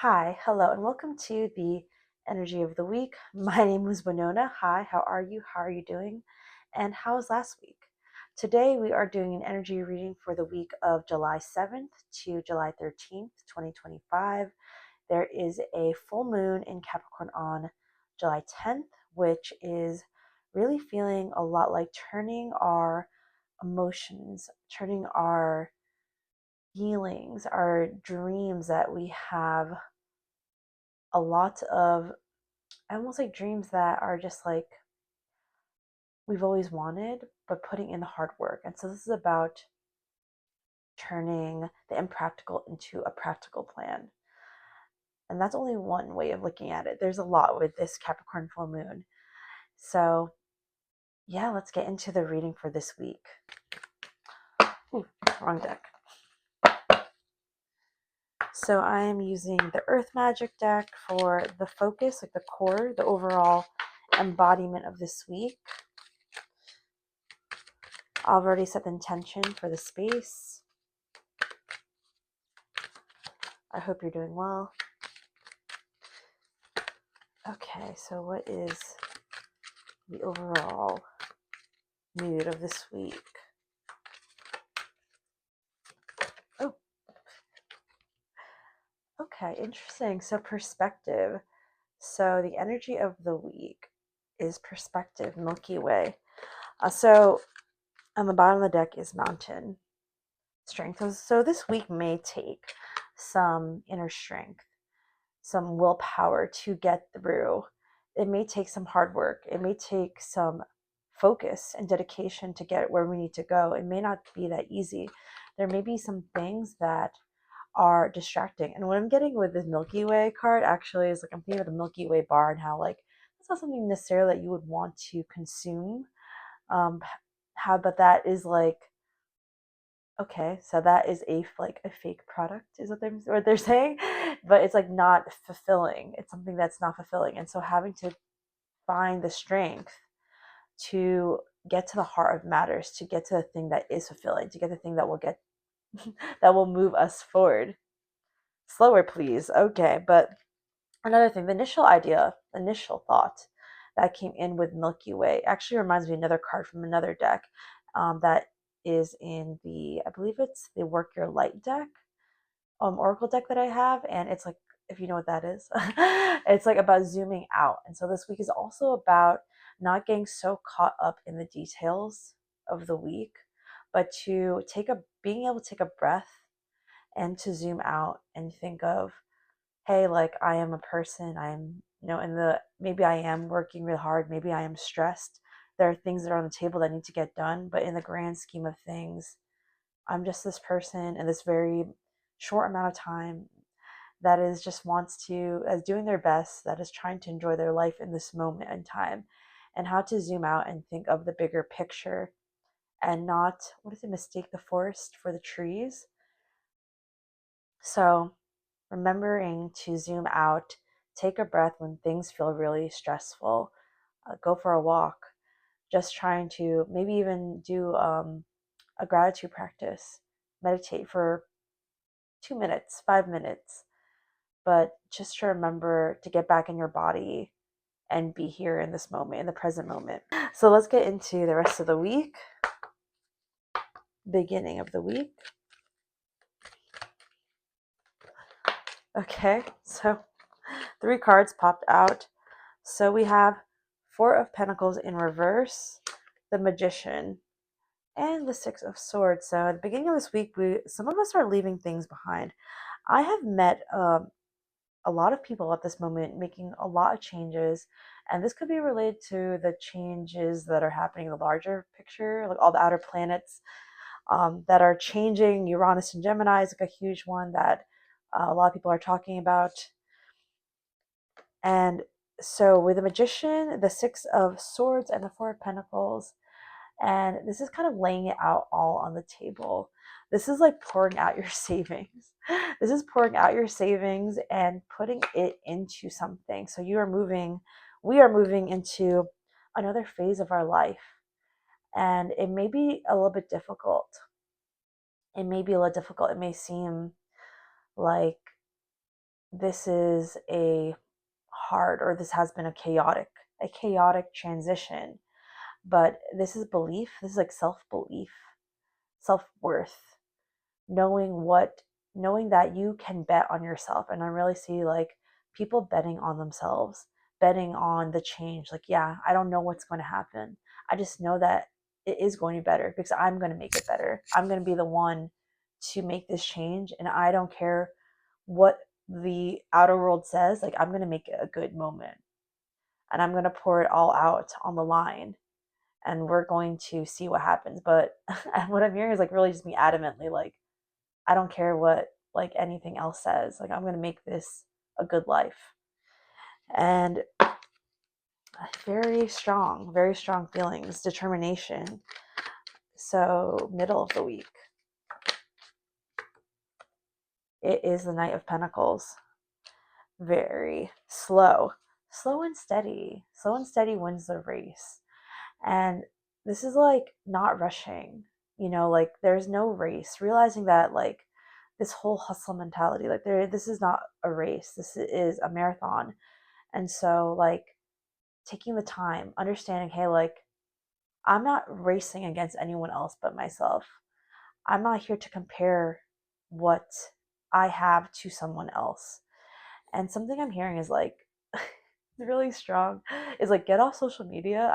Hi, hello, and welcome to the Energy of the Week. My name is Winona. Hi, how are you? How are you doing? And how was last week? Today we are doing an energy reading for the week of July 7th to July 13th, 2025. There is a full moon in Capricorn on July 10th, which is really feeling a lot like turning our emotions, turning our feelings, our dreams that we have a lot of, I almost like dreams that are just like we've always wanted, but putting in the hard work. And so this is about turning the impractical into a practical plan. And that's only one way of looking at it. There's a lot with this Capricorn full moon. So, yeah, let's get into the reading for this week. Ooh, wrong deck. So I am using the Earth Magic deck for the focus, like the core, the overall embodiment of this week. I've already set the intention for the space. I hope you're doing well. Okay, so what is the overall mood of this week? Oh, okay, interesting. So perspective. So the energy of the week is perspective, Milky Way. So on the bottom of the deck is mountain strength. So this week may take some inner strength, some willpower to get through. It may take some hard work. It may take some focus and dedication to get where we need to go. It may not be that easy. There may be some things that are distracting. And what I'm getting with this Milky Way card actually is like I'm thinking of the Milky Way bar and how like that's not something necessarily that you would want to consume. Um, how but that is like okay, so that is a fake product is what they're saying, but it's like not fulfilling. It's something that's not fulfilling, and so having to find the strength to get to the heart of matters, to get to the thing that is fulfilling, to get the thing that will get that will move us forward. Slower, please. Okay, but another thing, the initial idea, initial thought that came in with Milky Way actually reminds me of another card from another deck that is in I believe it's the Work Your Light deck, Oracle deck that I have, and it's like if you know what that is, it's like about zooming out. And so this week is also about not getting so caught up in the details of the week, but to being able to take a breath and to zoom out and think of, hey, like I am a person. I'm, in maybe I am working really hard. Maybe I am stressed. There are things that are on the table that need to get done, but in the grand scheme of things, I'm just this person in this very short amount of time that is just wants to, as doing their best, that is trying to enjoy their life in this moment in time, and how to zoom out and think of the bigger picture and not, what is it, mistake the forest for the trees. So remembering to zoom out, take a breath when things feel really stressful, go for a walk, just trying to maybe even do a gratitude practice, meditate for 2 minutes, 5 minutes, but just to remember to get back in your body and be here in this moment, in the present moment. So let's get into the rest of the week, beginning of the week. Okay, so 3 cards popped out. So we have Four of Pentacles in reverse, the Magician, and the Six of Swords. So at the beginning of this week, some of us are leaving things behind. I have met a lot of people at this moment making a lot of changes, and this could be related to the changes that are happening in the larger picture, like all the outer planets that are changing. Uranus and Gemini is like a huge one that a lot of people are talking about. And so with the Magician, the Six of Swords, and the Four of Pentacles, and this is kind of laying it out all on the table. This is like pouring out your savings. This is pouring out your savings and putting it into something. So we are moving into another phase of our life. And it may be a little bit difficult. It may be a little difficult. It may seem like this is a hard, or this has been a chaotic transition. But this is belief. This is like self-belief, self-worth, knowing what knowing that you can bet on yourself. And I really see like people betting on themselves, betting on the change. Like, yeah, I don't know what's going to happen. I just know that it is going to be better because I'm going to make it better. I'm going to be the one to make this change, and I don't care what the outer world says. Like, I'm going to make it a good moment, and I'm going to pour it all out on the line, and we're going to see what happens. But what I'm hearing is like really just me adamantly like, I don't care what like anything else says. Like, I'm going to make this a good life. And very strong feelings, determination. So, middle of the week, it is the Knight of Pentacles. Very slow. Slow and steady wins the race. And this is like not rushing, like there's no race. Realizing that like this whole hustle mentality, like this is not a race. This is a marathon. And so like taking the time, understanding, hey, like I'm not racing against anyone else but myself. I'm not here to compare what I have to someone else. And something I'm hearing is like really strong is like get off social media.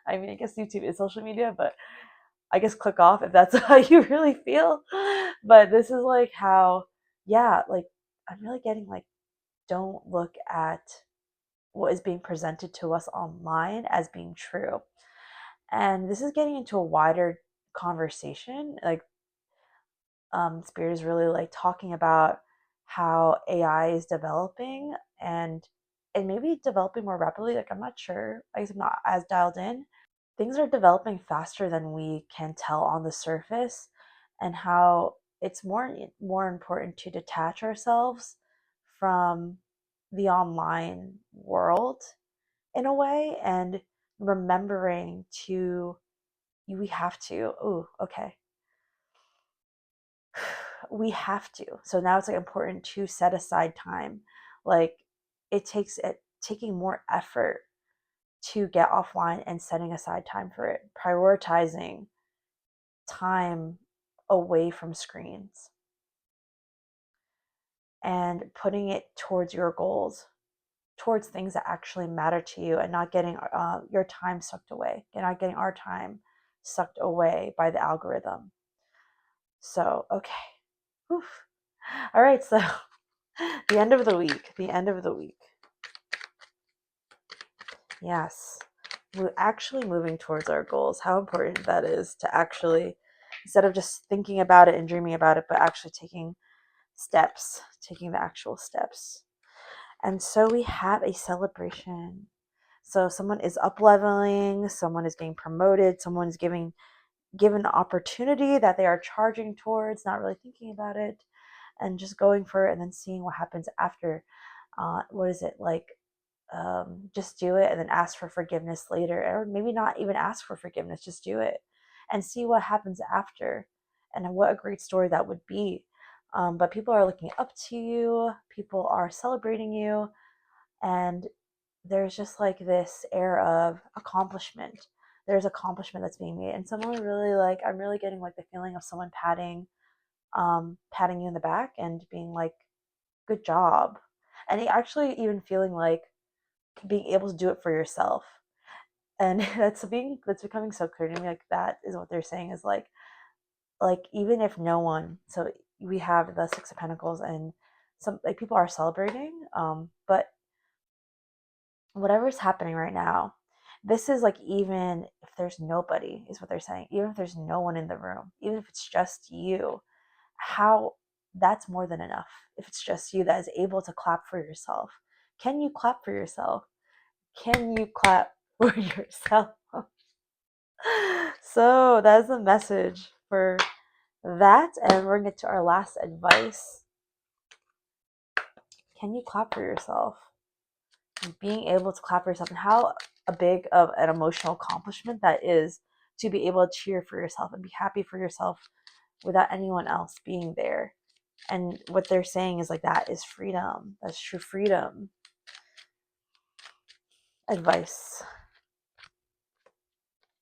I mean, I guess YouTube is social media, but I guess click off if that's how you really feel. But this is like how, yeah, like I'm really getting like, don't look at what is being presented to us online as being true. And this is getting into a wider conversation. Like, Spirit is really like talking about how AI is developing, and maybe developing more rapidly. Like, I'm not sure. I guess I'm not as dialed in. Things are developing faster than we can tell on the surface, and how it's more important to detach ourselves from the online world in a way, and remembering to we have to, oh, okay, we have to. So now it's like important to set aside time. Like, it takes it taking more effort to get offline and setting aside time for it, prioritizing time away from screens and putting it towards your goals, towards things that actually matter to you, and not getting your time sucked away, and not getting our time sucked away by the algorithm. So, okay. Oof. All right, so the end of the week, Yes. We're actually moving towards our goals. How important that is to actually, instead of just thinking about it and dreaming about it, but actually taking the actual steps. And so we have a celebration. So someone is up leveling, someone is being promoted, someone's given an opportunity that they are charging towards, not really thinking about it, and just going for it, and then seeing what happens after. What is it like? Just do it and then ask for forgiveness later, or maybe not even ask for forgiveness, just do it and see what happens after, and what a great story that would be. But people are looking up to you, people are celebrating you, and there's just like this air of accomplishment. There's accomplishment that's being made, and someone really like, I'm really getting like the feeling of someone patting you in the back and being like, good job. And actually even feeling like being able to do it for yourself. And that's becoming so clear to me. Like, that is what they're saying is like even if no one, so we have the Six of Pentacles, and some like people are celebrating, but whatever's happening right now, this is like, even if there's nobody, is what they're saying, even if there's no one in the room, even if it's just you, how that's more than enough. If it's just you that is able to clap for yourself, can you clap for yourself? Can you clap for yourself? So that is the message for that. And we're going to get to our last advice. Can you clap for yourself? Being able to clap for yourself, and how a big of an emotional accomplishment that is, to be able to cheer for yourself and be happy for yourself without anyone else being there. And what they're saying is like, that is freedom. That's true freedom. Advice.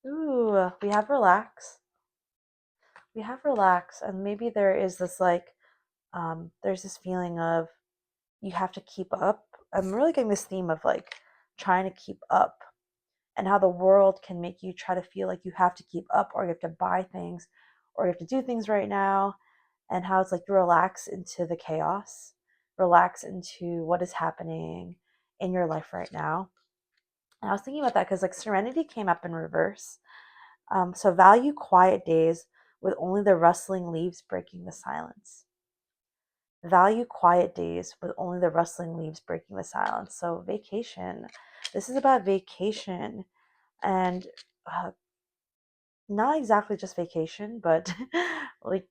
Ooh, we have relax. We have relax. And maybe there is this like, there's this feeling of you have to keep up. I'm really getting this theme of like trying to keep up, and how the world can make you try to feel like you have to keep up, or you have to buy things, or you have to do things right now, and how it's like you relax into the chaos, relax into what is happening in your life right now. And I was thinking about that because like serenity came up in reverse. So value quiet days with only the rustling leaves breaking the silence. Value quiet days with only the rustling leaves breaking the silence. So vacation. This is about vacation, and uh, not exactly just vacation, but like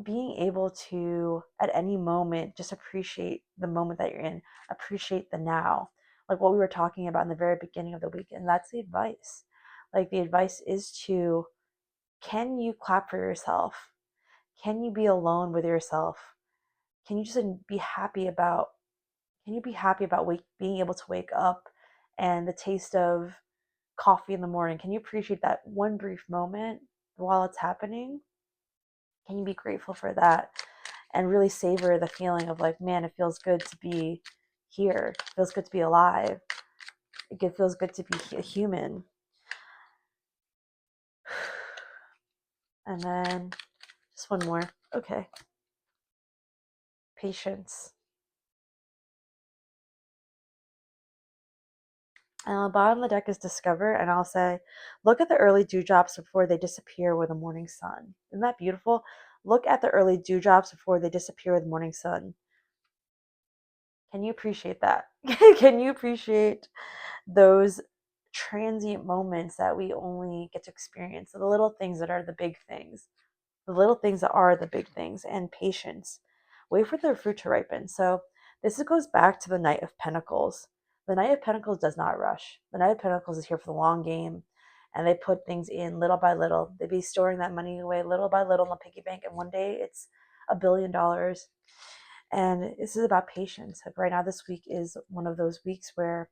being able to at any moment just appreciate the moment that you're in, appreciate the now, like what we were talking about in the very beginning of the week. And that's the advice. Like the advice is to, can you clap for yourself? Can you be alone with yourself? Can you just be happy about, can you be happy about being able to wake up and the taste of coffee in the morning? Can you appreciate that one brief moment while it's happening? Can you be grateful for that and really savor the feeling of like, man, it feels good to be here. It feels good to be alive. It feels good to be a human. And then just one more. Okay. Patience. And on the bottom of the deck is discover, and I'll say, look at the early dewdrops before they disappear with the morning sun. Isn't that beautiful? Look at the early dewdrops before they disappear with the morning sun. Can you appreciate that? Can you appreciate those transient moments that we only get to experience? The little things that are the big things, the little things that are the big things, and patience. Wait for the fruit to ripen. So this goes back to the Knight of Pentacles. The Knight of Pentacles does not rush. The Knight of Pentacles is here for the long game, and they put things in little by little. They be storing that money away little by little in the piggy bank, and one day it's $1 billion. And this is about patience. Like right now, this week is one of those weeks where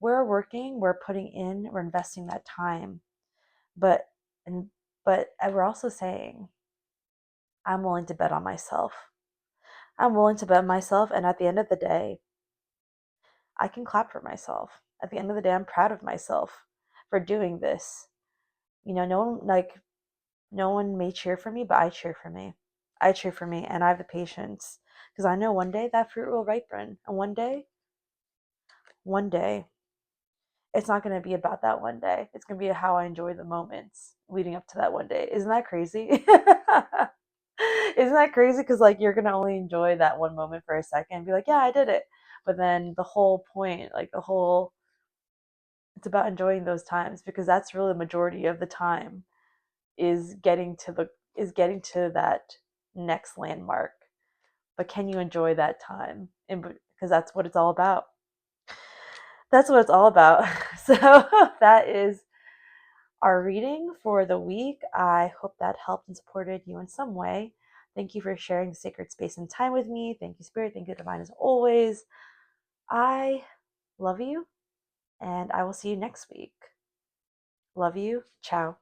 we're working, we're putting in, we're investing that time. But and but we're also saying, I'm willing to bet on myself. I'm willing to bet on myself, and at the end of the day, I can clap for myself. At the end of the day, I'm proud of myself for doing this. No one may cheer for me, but I cheer for me. I cheer for me, and I have the patience because I know one day that fruit will ripen, and one day, it's not going to be about that one day. It's going to be how I enjoy the moments leading up to that one day. Isn't that crazy? Isn't that crazy? Because like you're going to only enjoy that one moment for a second and be like, yeah, I did it. But then the whole point, like it's about enjoying those times, because that's really the majority of the time is getting to that next landmark. But can you enjoy that time? And because that's what it's all about. That's what it's all about. So that is our reading for the week. I hope that helped and supported you in some way. Thank you for sharing the sacred space and time with me. Thank you, Spirit. Thank you, Divine, as always. I love you, and I will see you next week. Love you. Ciao.